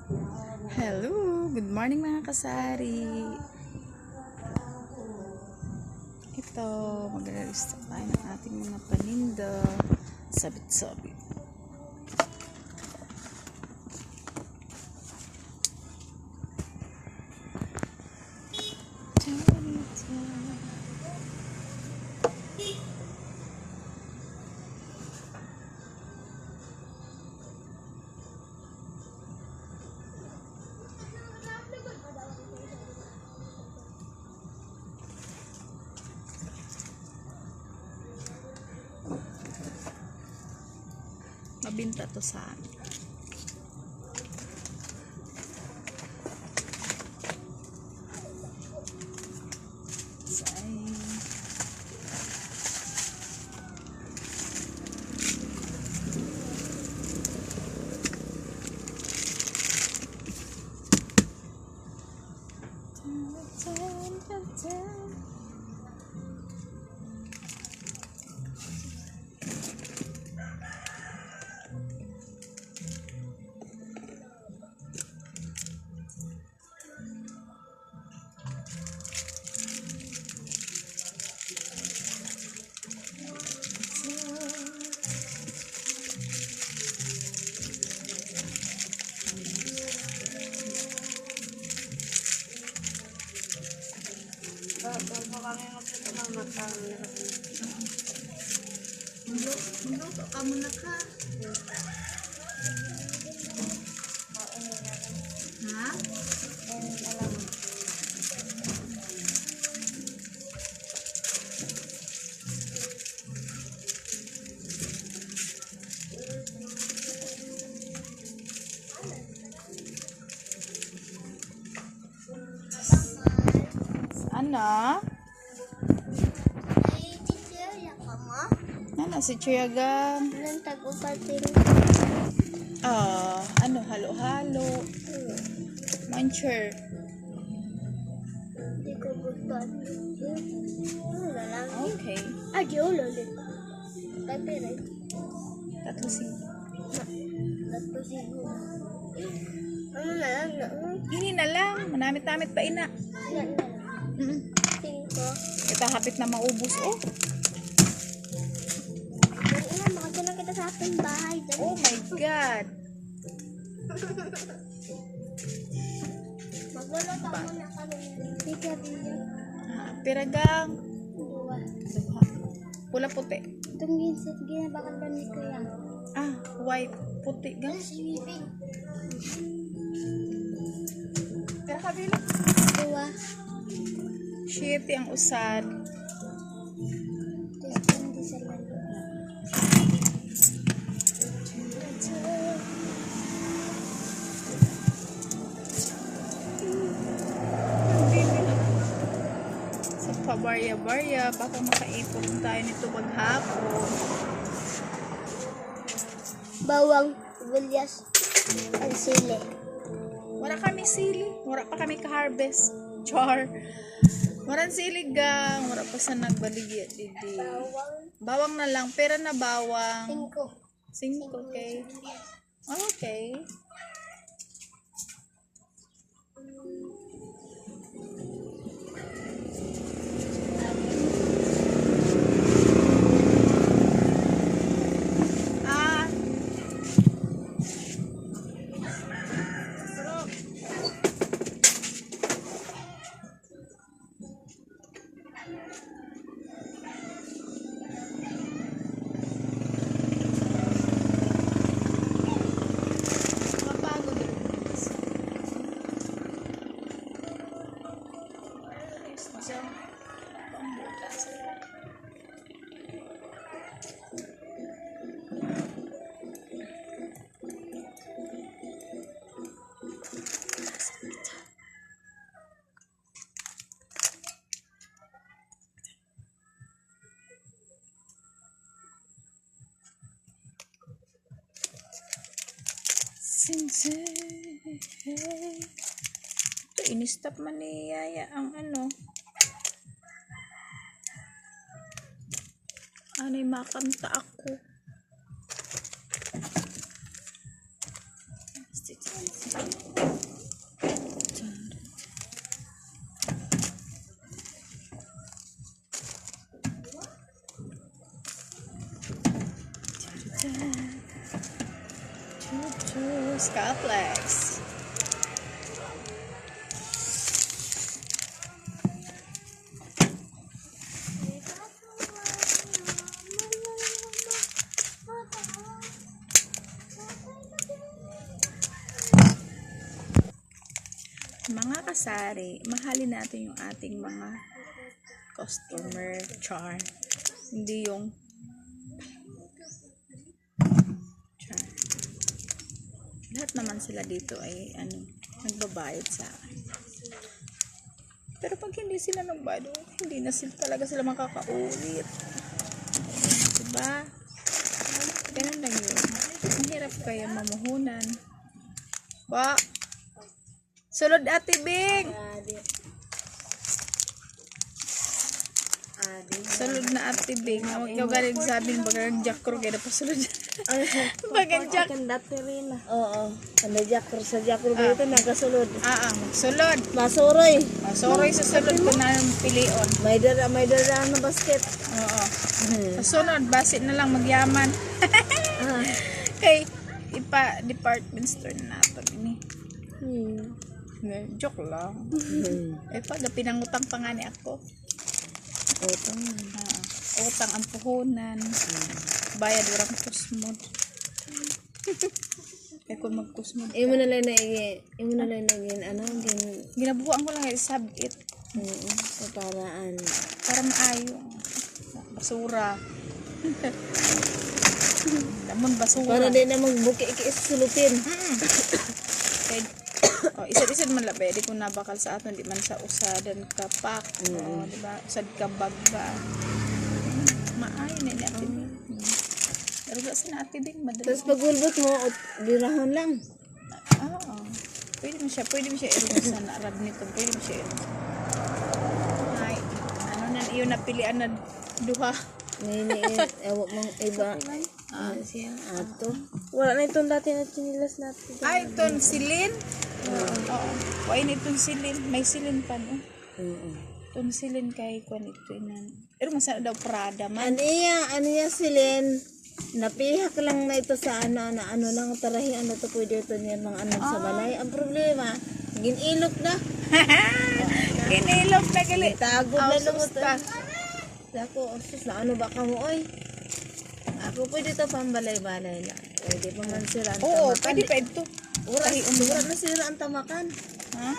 Hello! Good morning mga kasari! Ito, mag-release tayo ng ating mga paninda. Sabit-sabit. Mabinta to sa amin. Minuto ka muna ka. Ha? Ano? Ano si Chiyagang? Ano, halo-halo. Muncher. Okay. Tatlo Ini na lang. Manamit-namit pa ina. Kita hapit na maubos. Oh. Oh my God. Piragang. Pula puti. White puti gang. Pira kabila. Shit ang usad. Barya-barya, baka makaipon tayo nito maghapon. Bawang, sibuyas, at sili. Wala kami sili. Wala pa kami ka-harvest. Char. Waran sili gang. Wala pa sa nagbaligya. Bawang na lang. Pera na bawang. 5. Okay. Okay. Ito, in-stop man ni Yaya ang ano. Anay makanta ako. Scalplex. Mga kasari, mahalin natin yung ating mga customer, char. Hindi yung char. Lahat naman sila dito ay nagbabayad sa akin. Pero pag hindi sila nagbayad, hindi na sila talaga sila makakaulit. Diba? Ganun lang yun. Mahirap kaya mamuhunan. Ba? Sulod Ate Bing! Sulod na Ate Bing. Ikaw galing sabing bagang Jackro kaya napasulod. Bagang Jack. Oo. Kanda Jackro sa Jackro dito nagasulod. Sulod. Masuroy. Sorry sa sulod ko na yung pilion. May dala na basket. Oo. Sa sunod, basit na lang magyaman. Kay, department store na nato ini. Joke lang. Pag pinangutang pa nga ni ako. Utang ang puhunan. Bayad orang kusmod. Kaya kung magkusmod ka. Imo na lang ginabuhan ko lang yung sabit. sa paraan. Para maayo. Basura. Damon basura. Para din na magbuki ikisulupin. Isad-isad man labi, di ko nabakal sa aton, di man sa usadan ka pak, diba? Usad ka bagba. Maayo na natin. Pero wala sa natin din, madali. Tapos pagulbot mo, birahon lang. Oo. Pwede mo siya irong sa naarad nito, pwede mo siya irong. Ay, iyo napilian na duha. Ewa mong iba. Siya, ato. Wala na itong dati na chinilas natin. Ay, itong silin? Oo. Why na itong silin? May silin pa, no? Itong silin kay kung ito yun. Pero masana daw Prada man. Ano niya silin? Napihak lang na ito sa ano lang tarahian na ito pwede ito niya mga sa balay. Ang problema, ginilok na. Kinilog na gali. Tago na lumot. Ako, na ano ba ka mo, oy? Ako pwede ito pambalay-balay lang. Pwede pa man sila ang Oo, tamakan. pwede pa ito. Ura na sila ang tamakan. Ha?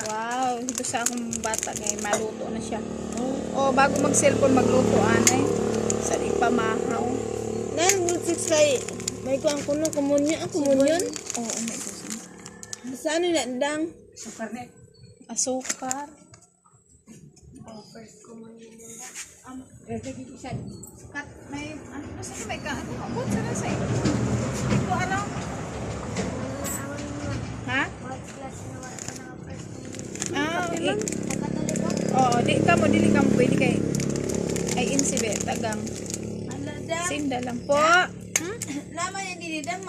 Wow, ito sa akong bata ngayon, maluto na siya. Oh, bago mag-cellphone, magluto anay. Sa di pa mahaw. Nan, good kay may kuang kuno kumunyon. Oo, may gusto. Saan ni dang? Asukar. Kat, may, may ka, abot sana sa ito. Ito, Ha? Dili ka mo pwede kay ay insibe, tagang. Sinda lang po. Lama yan dinidang,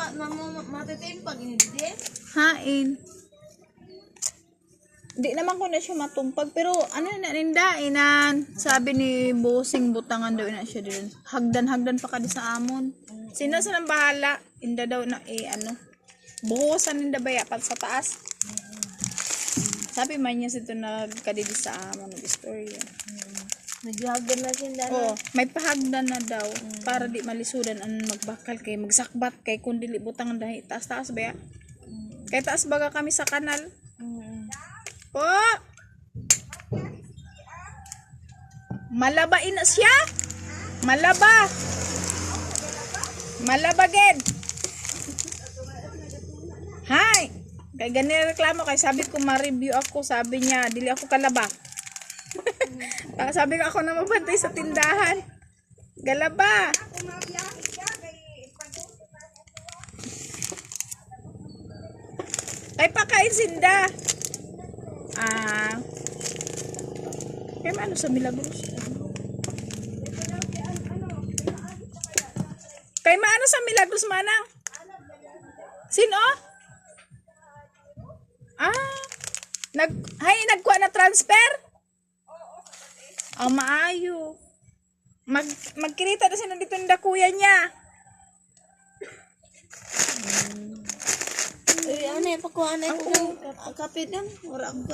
matitim pag inididin? Hain. Di naman ko na siya matumpag, pero na nindainan. Sabi ni Bossing butangan daw na siya din. Hagdan pa kadi sa amon. Sino sa nang bahala? Inda daw na buhusan ninda baya pat sa taas. Sabi man niya sito nagkadidi sa amon ng istorya. Naghagdan na siya Oh, may pahagdan na daw para di malisudan ang magbakal kay magsakbat kay kun dili butangan dahi taas-taas baya. Kay taas baga kami sa kanal. Po. Malabain na siya. Malaba. Malabaged. Hi. Kay ganyan reklamo kay sabi ko ma-review ako, sabi niya dili ako kalaba. Sabi ko ako na mabantay sa tindahan. Galaba. Kay pakain sinda. Kaya maano sa Milagros? Kaya maano sa Milagros manang? Sino? Nagkuha na transfer? Maayo. Magkirita na siya dito ng kuya niya. Ay, ano, pakuha na ito. Kapit lang. Wala akong